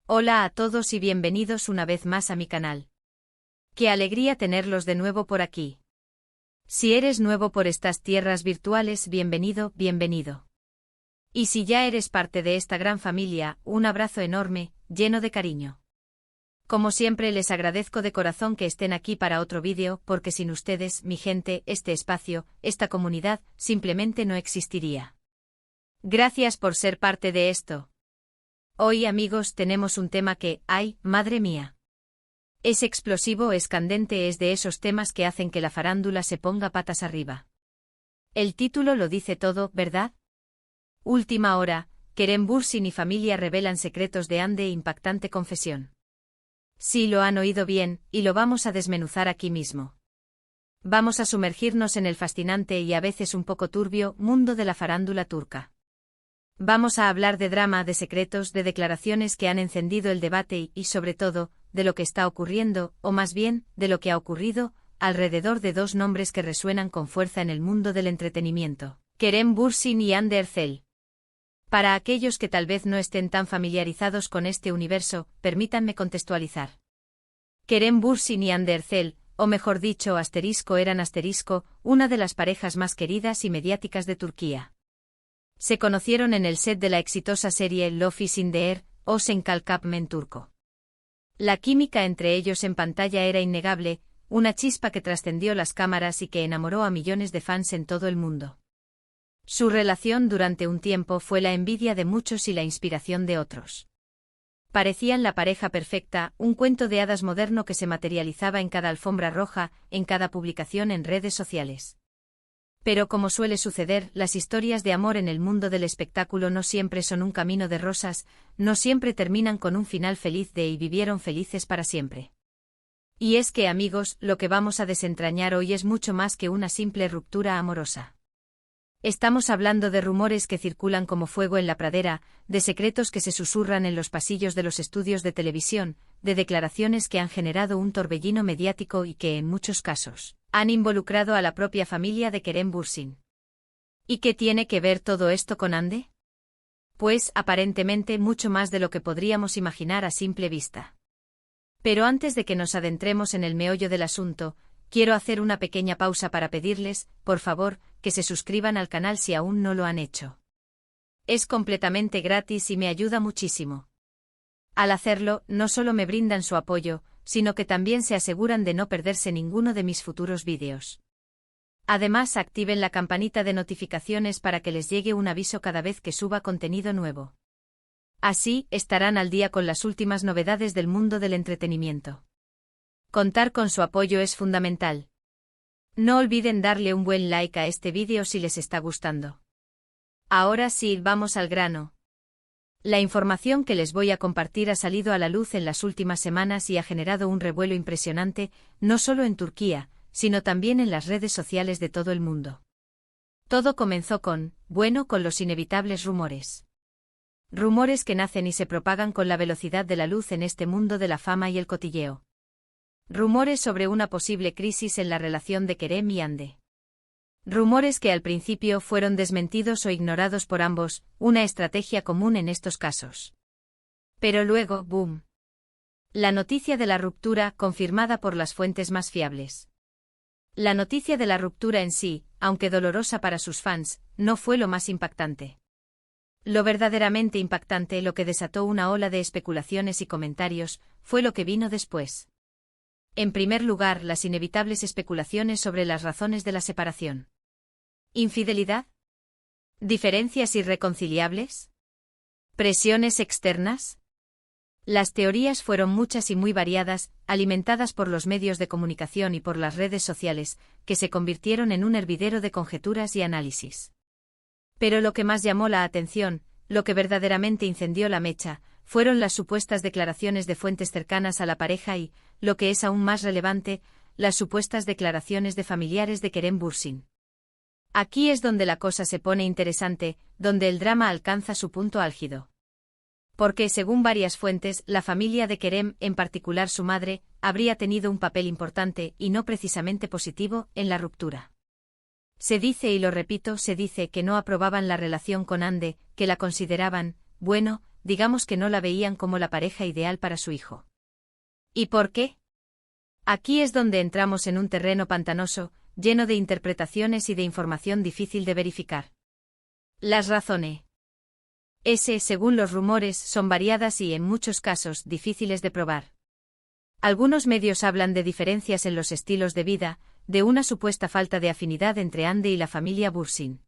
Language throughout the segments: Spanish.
Hola a todos y bienvenidos una vez más a mi canal. Qué alegría tenerlos de nuevo por aquí. Si eres nuevo por estas tierras virtuales, bienvenido, bienvenido. Y si ya eres parte de esta gran familia, un abrazo enorme, lleno de cariño. Como siempre les agradezco de corazón que estén aquí para otro vídeo, porque sin ustedes, mi gente, este espacio, esta comunidad, simplemente no existiría. Gracias por ser parte de esto. Hoy, amigos, tenemos un tema que, ¡ay, madre mía! Es explosivo, es candente, es de esos temas que hacen que la farándula se ponga patas arriba. El título lo dice todo, ¿verdad? Última hora, Kerem Bürsin y familia revelan secretos de Hande, impactante confesión. Sí, lo han oído bien, y lo vamos a desmenuzar aquí mismo. Vamos a sumergirnos en el fascinante y a veces un poco turbio mundo de la farándula turca. Vamos a hablar de drama, de secretos, de declaraciones que han encendido el debate y, sobre todo, de lo que está ocurriendo, o más bien, de lo que ha ocurrido, alrededor de dos nombres que resuenan con fuerza en el mundo del entretenimiento: Kerem Bürsin y Hande Erçel. Para aquellos que tal vez no estén tan familiarizados con este universo, permítanme contextualizar. Kerem Bürsin y Hande Erçel, o mejor dicho, eran una de las parejas más queridas y mediáticas de Turquía. Se conocieron en el set de la exitosa serie Love is in the Air, o Senkalkap en turco. La química entre ellos en pantalla era innegable, una chispa que trascendió las cámaras y que enamoró a millones de fans en todo el mundo. Su relación durante un tiempo fue la envidia de muchos y la inspiración de otros. Parecían la pareja perfecta, un cuento de hadas moderno que se materializaba en cada alfombra roja, en cada publicación en redes sociales. Pero como suele suceder, las historias de amor en el mundo del espectáculo no siempre son un camino de rosas, no siempre terminan con un final feliz de y vivieron felices para siempre. Y es que, amigos, lo que vamos a desentrañar hoy es mucho más que una simple ruptura amorosa. Estamos hablando de rumores que circulan como fuego en la pradera, de secretos que se susurran en los pasillos de los estudios de televisión, de declaraciones que han generado un torbellino mediático y que, en muchos casos, han involucrado a la propia familia de Kerem Bürsin. ¿Y qué tiene que ver todo esto con Hande? Pues, aparentemente, mucho más de lo que podríamos imaginar a simple vista. Pero antes de que nos adentremos en el meollo del asunto, quiero hacer una pequeña pausa para pedirles, por favor, que se suscriban al canal si aún no lo han hecho. Es completamente gratis y me ayuda muchísimo. Al hacerlo, no solo me brindan su apoyo, sino que también se aseguran de no perderse ninguno de mis futuros vídeos. Además, activen la campanita de notificaciones para que les llegue un aviso cada vez que suba contenido nuevo. Así, estarán al día con las últimas novedades del mundo del entretenimiento. Contar con su apoyo es fundamental. No olviden darle un buen like a este vídeo si les está gustando. Ahora sí, vamos al grano. La información que les voy a compartir ha salido a la luz en las últimas semanas y ha generado un revuelo impresionante, no solo en Turquía, sino también en las redes sociales de todo el mundo. Todo comenzó con los inevitables rumores. Rumores que nacen y se propagan con la velocidad de la luz en este mundo de la fama y el cotilleo. Rumores sobre una posible crisis en la relación de Kerem y Hande. Rumores que al principio fueron desmentidos o ignorados por ambos, una estrategia común en estos casos. Pero luego, ¡boom! La noticia de la ruptura, confirmada por las fuentes más fiables. La noticia de la ruptura en sí, aunque dolorosa para sus fans, no fue lo más impactante. Lo verdaderamente impactante, lo que desató una ola de especulaciones y comentarios, fue lo que vino después. En primer lugar, las inevitables especulaciones sobre las razones de la separación. ¿Infidelidad? ¿Diferencias irreconciliables? ¿Presiones externas? Las teorías fueron muchas y muy variadas, alimentadas por los medios de comunicación y por las redes sociales, que se convirtieron en un hervidero de conjeturas y análisis. Pero lo que más llamó la atención, lo que verdaderamente incendió la mecha, fueron las supuestas declaraciones de fuentes cercanas a la pareja y, lo que es aún más relevante, las supuestas declaraciones de familiares de Kerem Bürsin. Aquí es donde la cosa se pone interesante, donde el drama alcanza su punto álgido. Porque, según varias fuentes, la familia de Kerem, en particular su madre, habría tenido un papel importante, y no precisamente positivo, en la ruptura. Se dice, y lo repito, se dice que no aprobaban la relación con Hande, que la consideraban, digamos que no la veían como la pareja ideal para su hijo. ¿Y por qué? Aquí es donde entramos en un terreno pantanoso, lleno de interpretaciones y de información difícil de verificar. Las razones, según los rumores, son variadas y, en muchos casos, difíciles de probar. Algunos medios hablan de diferencias en los estilos de vida, de una supuesta falta de afinidad entre Ande y la familia Bursin.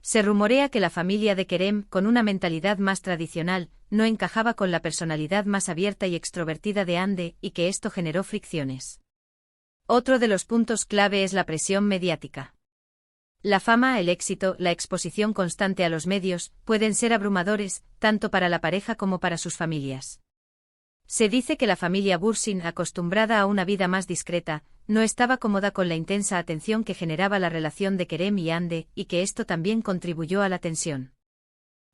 Se rumorea que la familia de Kerem, con una mentalidad más tradicional, no encajaba con la personalidad más abierta y extrovertida de Ande, y que esto generó fricciones. Otro de los puntos clave es la presión mediática. La fama, el éxito, la exposición constante a los medios, pueden ser abrumadores, tanto para la pareja como para sus familias. Se dice que la familia Bursin, acostumbrada a una vida más discreta, no estaba cómoda con la intensa atención que generaba la relación de Kerem y Ande, y que esto también contribuyó a la tensión.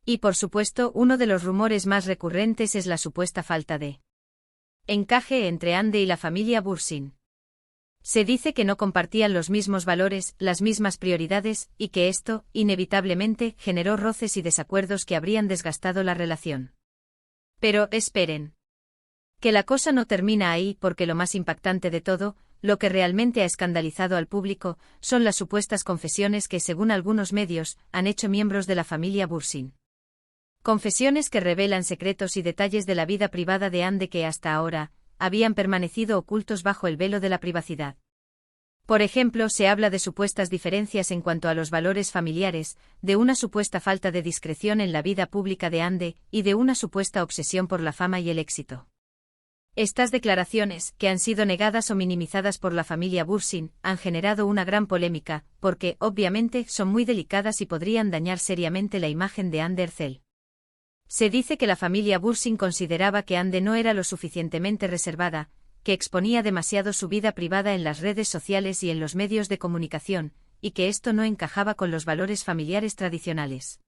Y por supuesto, uno de los rumores más recurrentes es la supuesta falta de encaje entre Ande y la familia Bursin. Se dice que no compartían los mismos valores, las mismas prioridades, y que esto, inevitablemente, generó roces y desacuerdos que habrían desgastado la relación. Pero, esperen. Que la cosa no termina ahí, porque lo más impactante de todo, lo que realmente ha escandalizado al público, son las supuestas confesiones que, según algunos medios, han hecho miembros de la familia Bursin. Confesiones que revelan secretos y detalles de la vida privada de Ande que hasta ahora habían permanecido ocultos bajo el velo de la privacidad. Por ejemplo, se habla de supuestas diferencias en cuanto a los valores familiares, de una supuesta falta de discreción en la vida pública de Ande, y de una supuesta obsesión por la fama y el éxito. Estas declaraciones, que han sido negadas o minimizadas por la familia Bursin, han generado una gran polémica, porque, obviamente, son muy delicadas y podrían dañar seriamente la imagen de Ande Erçel. Se dice que la familia Bursin consideraba que Ande no era lo suficientemente reservada, que exponía demasiado su vida privada en las redes sociales y en los medios de comunicación, y que esto no encajaba con los valores familiares tradicionales.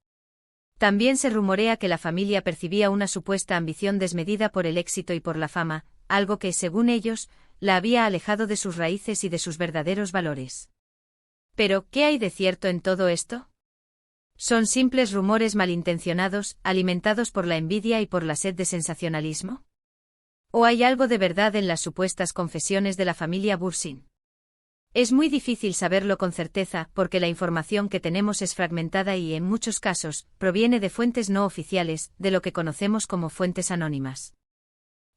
También se rumorea que la familia percibía una supuesta ambición desmedida por el éxito y por la fama, algo que, según ellos, la había alejado de sus raíces y de sus verdaderos valores. Pero, ¿qué hay de cierto en todo esto? ¿Son simples rumores malintencionados, alimentados por la envidia y por la sed de sensacionalismo? ¿O hay algo de verdad en las supuestas confesiones de la familia Bursin? Es muy difícil saberlo con certeza, porque la información que tenemos es fragmentada y, en muchos casos, proviene de fuentes no oficiales, de lo que conocemos como fuentes anónimas.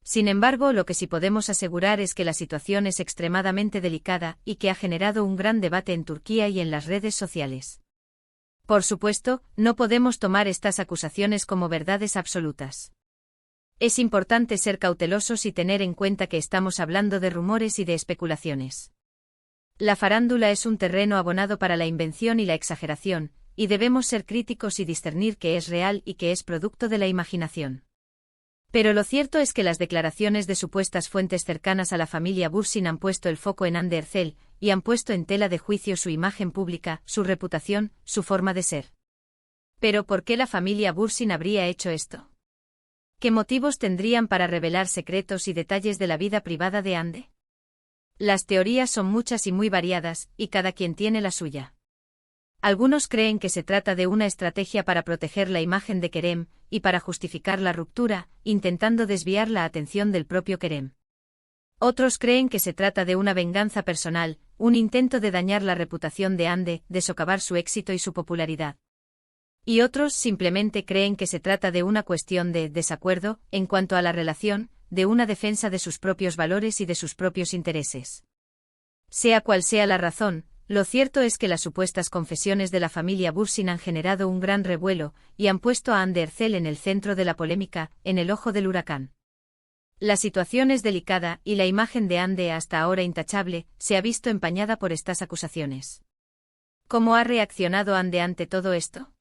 Sin embargo, lo que sí podemos asegurar es que la situación es extremadamente delicada y que ha generado un gran debate en Turquía y en las redes sociales. Por supuesto, no podemos tomar estas acusaciones como verdades absolutas. Es importante ser cautelosos y tener en cuenta que estamos hablando de rumores y de especulaciones. La farándula es un terreno abonado para la invención y la exageración, y debemos ser críticos y discernir qué es real y qué es producto de la imaginación. Pero lo cierto es que las declaraciones de supuestas fuentes cercanas a la familia Bursin han puesto el foco en Hande Erçel, y han puesto en tela de juicio su imagen pública, su reputación, su forma de ser. ¿Pero por qué la familia Bursin habría hecho esto? ¿Qué motivos tendrían para revelar secretos y detalles de la vida privada de Hande? Las teorías son muchas y muy variadas, y cada quien tiene la suya. Algunos creen que se trata de una estrategia para proteger la imagen de Kerem, y para justificar la ruptura, intentando desviar la atención del propio Kerem. Otros creen que se trata de una venganza personal, un intento de dañar la reputación de Hande, de socavar su éxito y su popularidad. Y otros simplemente creen que se trata de una cuestión de desacuerdo, en cuanto a la relación, de una defensa de sus propios valores y de sus propios intereses. Sea cual sea la razón, lo cierto es que las supuestas confesiones de la familia Bursin han generado un gran revuelo, y han puesto a Hande Erçel en el centro de la polémica, en el ojo del huracán. La situación es delicada, y la imagen de Hande, hasta ahora intachable, se ha visto empañada por estas acusaciones. ¿Cómo ha reaccionado Hande ante todo esto?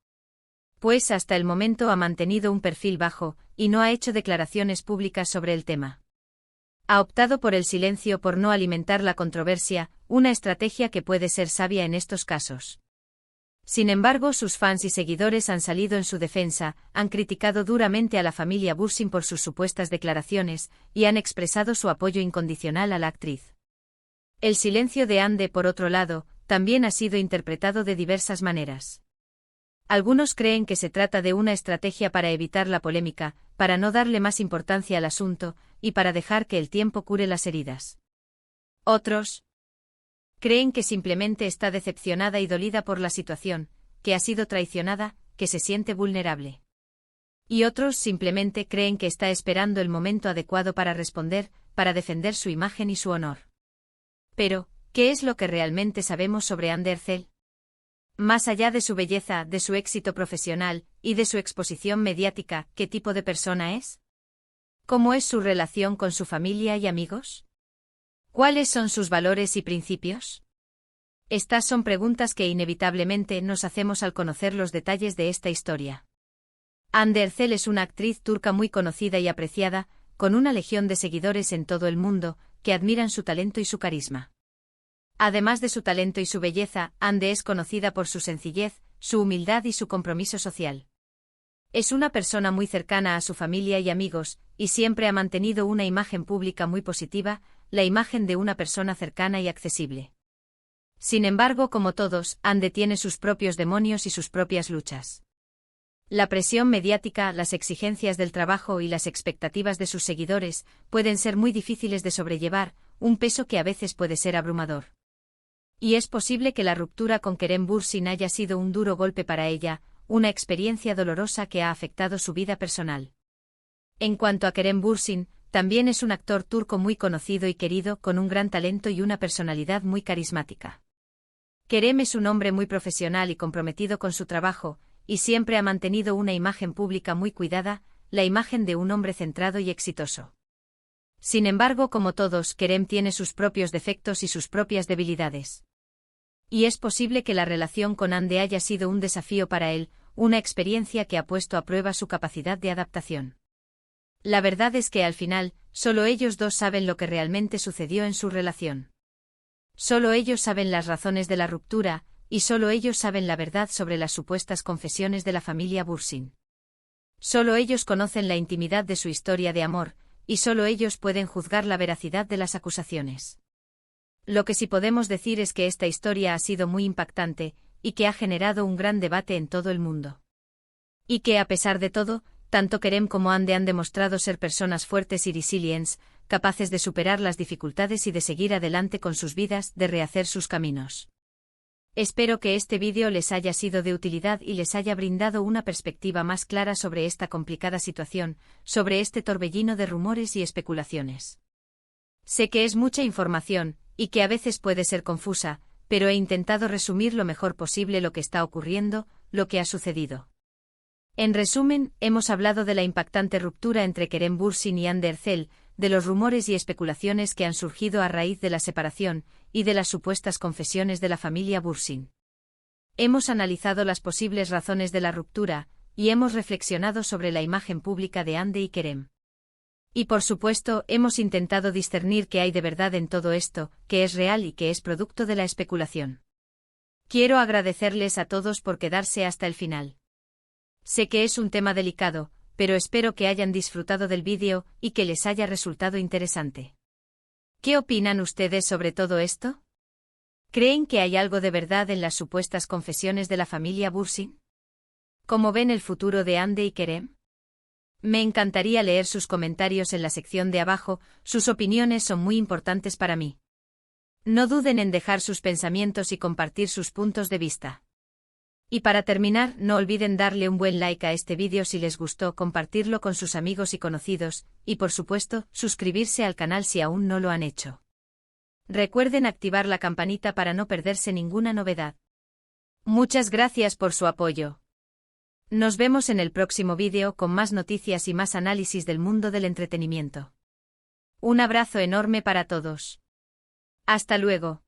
Pues hasta el momento ha mantenido un perfil bajo, y no ha hecho declaraciones públicas sobre el tema. Ha optado por el silencio por no alimentar la controversia, una estrategia que puede ser sabia en estos casos. Sin embargo, sus fans y seguidores han salido en su defensa, han criticado duramente a la familia Bursin por sus supuestas declaraciones, y han expresado su apoyo incondicional a la actriz. El silencio de Hande, por otro lado, también ha sido interpretado de diversas maneras. Algunos creen que se trata de una estrategia para evitar la polémica, para no darle más importancia al asunto, y para dejar que el tiempo cure las heridas. Otros creen que simplemente está decepcionada y dolida por la situación, que ha sido traicionada, que se siente vulnerable. Y otros simplemente creen que está esperando el momento adecuado para responder, para defender su imagen y su honor. Pero, ¿qué es lo que realmente sabemos sobre Anne Derzel? Más allá de su belleza, de su éxito profesional, y de su exposición mediática, ¿qué tipo de persona es? ¿Cómo es su relación con su familia y amigos? ¿Cuáles son sus valores y principios? Estas son preguntas que inevitablemente nos hacemos al conocer los detalles de esta historia. Anne Derzel es una actriz turca muy conocida y apreciada, con una legión de seguidores en todo el mundo, que admiran su talento y su carisma. Además de su talento y su belleza, Anne es conocida por su sencillez, su humildad y su compromiso social. Es una persona muy cercana a su familia y amigos, y siempre ha mantenido una imagen pública muy positiva, la imagen de una persona cercana y accesible. Sin embargo, como todos, Anne tiene sus propios demonios y sus propias luchas. La presión mediática, las exigencias del trabajo y las expectativas de sus seguidores pueden ser muy difíciles de sobrellevar, un peso que a veces puede ser abrumador. Y es posible que la ruptura con Kerem Bürsin haya sido un duro golpe para ella, una experiencia dolorosa que ha afectado su vida personal. En cuanto a Kerem Bürsin, también es un actor turco muy conocido y querido, con un gran talento y una personalidad muy carismática. Kerem es un hombre muy profesional y comprometido con su trabajo, y siempre ha mantenido una imagen pública muy cuidada, la imagen de un hombre centrado y exitoso. Sin embargo, como todos, Kerem tiene sus propios defectos y sus propias debilidades. Y es posible que la relación con Anne haya sido un desafío para él, una experiencia que ha puesto a prueba su capacidad de adaptación. La verdad es que al final, solo ellos dos saben lo que realmente sucedió en su relación. Solo ellos saben las razones de la ruptura, y solo ellos saben la verdad sobre las supuestas confesiones de la familia Bürsin. Solo ellos conocen la intimidad de su historia de amor, y solo ellos pueden juzgar la veracidad de las acusaciones. Lo que sí podemos decir es que esta historia ha sido muy impactante, y que ha generado un gran debate en todo el mundo. Y que a pesar de todo, tanto Kerem como Anne han demostrado ser personas fuertes y resilientes, capaces de superar las dificultades y de seguir adelante con sus vidas, de rehacer sus caminos. Espero que este vídeo les haya sido de utilidad y les haya brindado una perspectiva más clara sobre esta complicada situación, sobre este torbellino de rumores y especulaciones. Sé que es mucha información, y que a veces puede ser confusa, pero he intentado resumir lo mejor posible lo que está ocurriendo, lo que ha sucedido. En resumen, hemos hablado de la impactante ruptura entre Kerem Bürsin y Anne Derzel, de los rumores y especulaciones que han surgido a raíz de la separación, y de las supuestas confesiones de la familia Bürsin. Hemos analizado las posibles razones de la ruptura, y hemos reflexionado sobre la imagen pública de Anne y Kerem. Y por supuesto, hemos intentado discernir qué hay de verdad en todo esto, qué es real y qué es producto de la especulación. Quiero agradecerles a todos por quedarse hasta el final. Sé que es un tema delicado, pero espero que hayan disfrutado del vídeo y que les haya resultado interesante. ¿Qué opinan ustedes sobre todo esto? ¿Creen que hay algo de verdad en las supuestas confesiones de la familia Bürsin? ¿Cómo ven el futuro de Anne y Kerem? Me encantaría leer sus comentarios en la sección de abajo, sus opiniones son muy importantes para mí. No duden en dejar sus pensamientos y compartir sus puntos de vista. Y para terminar, no olviden darle un buen like a este vídeo si les gustó, compartirlo con sus amigos y conocidos, y por supuesto, suscribirse al canal si aún no lo han hecho. Recuerden activar la campanita para no perderse ninguna novedad. Muchas gracias por su apoyo. Nos vemos en el próximo vídeo con más noticias y más análisis del mundo del entretenimiento. Un abrazo enorme para todos. Hasta luego.